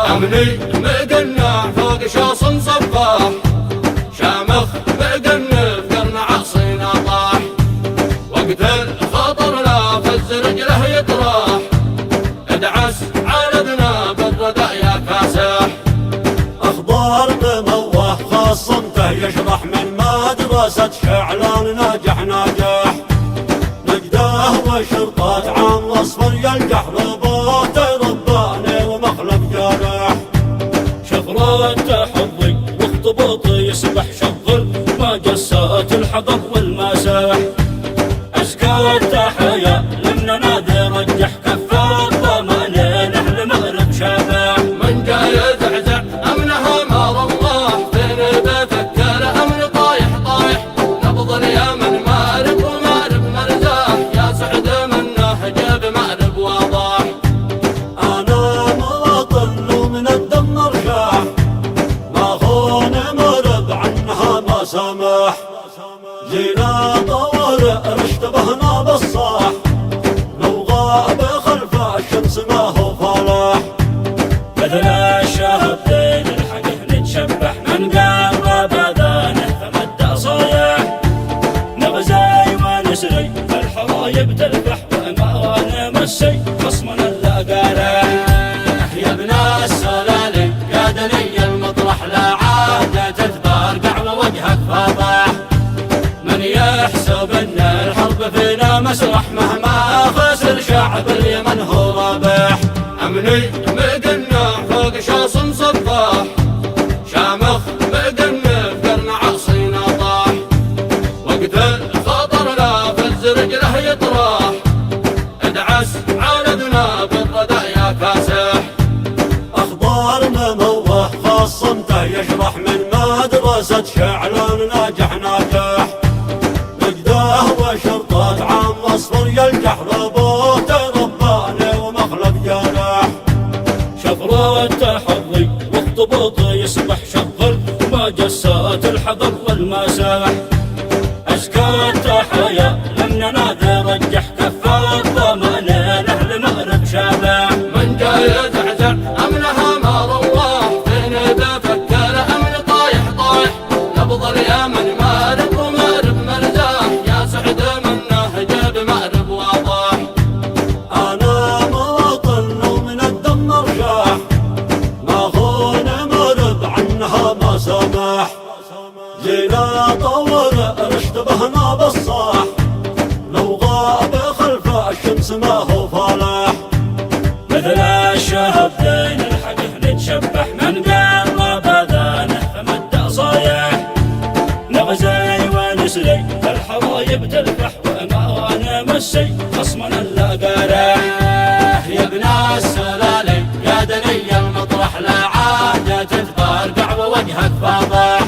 عملي مقنع فوق شاص صفاح، شامخ مقنف قرن عصينا طاح، وقت الخطر لا فز رجله يطراح، ادعس عالدنا بالردى يا كاسح. اخبار مموه خاصمته يشرح من مدرسة شعلان ناجح ناجح، نجده وشرطات عام واصفر يلجح رباط رباني ومخلف جارح، شفرات حظي واختباطي يسبح شغل ما جسات الحضر والمساح، أزكى التحية لمن نادي رجح كفة ضمانين أهل مغرب شابح. من جاي يزعزع أمنها مار الله، فين بفكر أمن طايح طايح، نبض اليمن مارب ومارب مرزاح، يا سعد منه جاب مأرب واضح. انا مواطن ومن الدم ارشاح، ما خون مرب عنها ما سمح، جينا طوارئ اشتبهنا بالصاح، لو غاب خلف الشمس ما هو فلاح، مثل الشهبتين الحقه نتشبح، من قام بذانه فمد صايح، نغزي ونسري الحرايب تلفح، وأمان مسي خصمنا اللاقارح. يا ابن السلالي يا دني المطرح، لا عادة تتبارقع ووجهك فاضح، من يحسب ان الحرب فينا مسرح، مهما خسر شعب اليمن هو رابح. امني مقنع فوق شاص صفاح، شامخ مقنف قرن عصينا طاح، وقت الخطر لا فز رجله يطراح، ادعس عالدنا بالردى يا كاسح. اخبار مموه خاصمته يشرح من مدرسة شعلان ناجح ناجح، نجده وشرطات عام واصفر يلجح رباط رباني ومخلف جارح، شفرات حظي واختباطي يسبح شغل ما جسات الحضر والمساح، أزكى التحية لمن نادي رجح كفة ضمانين أهل مغرب شابح. من جاي يزعزع أمنها مار الله، فين بفكر أمن طايح طايح، نبض اليمن مارب ومارب مرزاح، يا سعد منه جاب مأرب واضح. انا مواطن ومن الدم ارشاح، ما خون مرب عنها ما سمح، جينا طوارئ اشتبهنا بالصاح، لو غاب خلف الشمس ما هو فلاح، مثل الشهبتين الحقه نتشبح، من قام بذانه فمد صايح، نغزي ونسري الحرايب تلفح، وأمان مسي خصمنا اللاقارح. يا ابن السلالي يا دني المطرح، لا عادة تتبارقع ووجهك فاضح،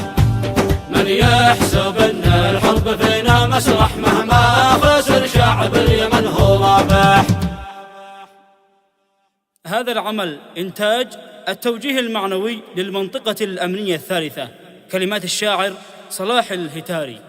من يحسب ان الحرب فينا مسرح، مهما خسر شعب اليمن هو رابح. هذا العمل إنتاج التوجيه المعنوي للمنطقة الأمنية الثالثة، كلمات الشاعر صلاح الهتاري.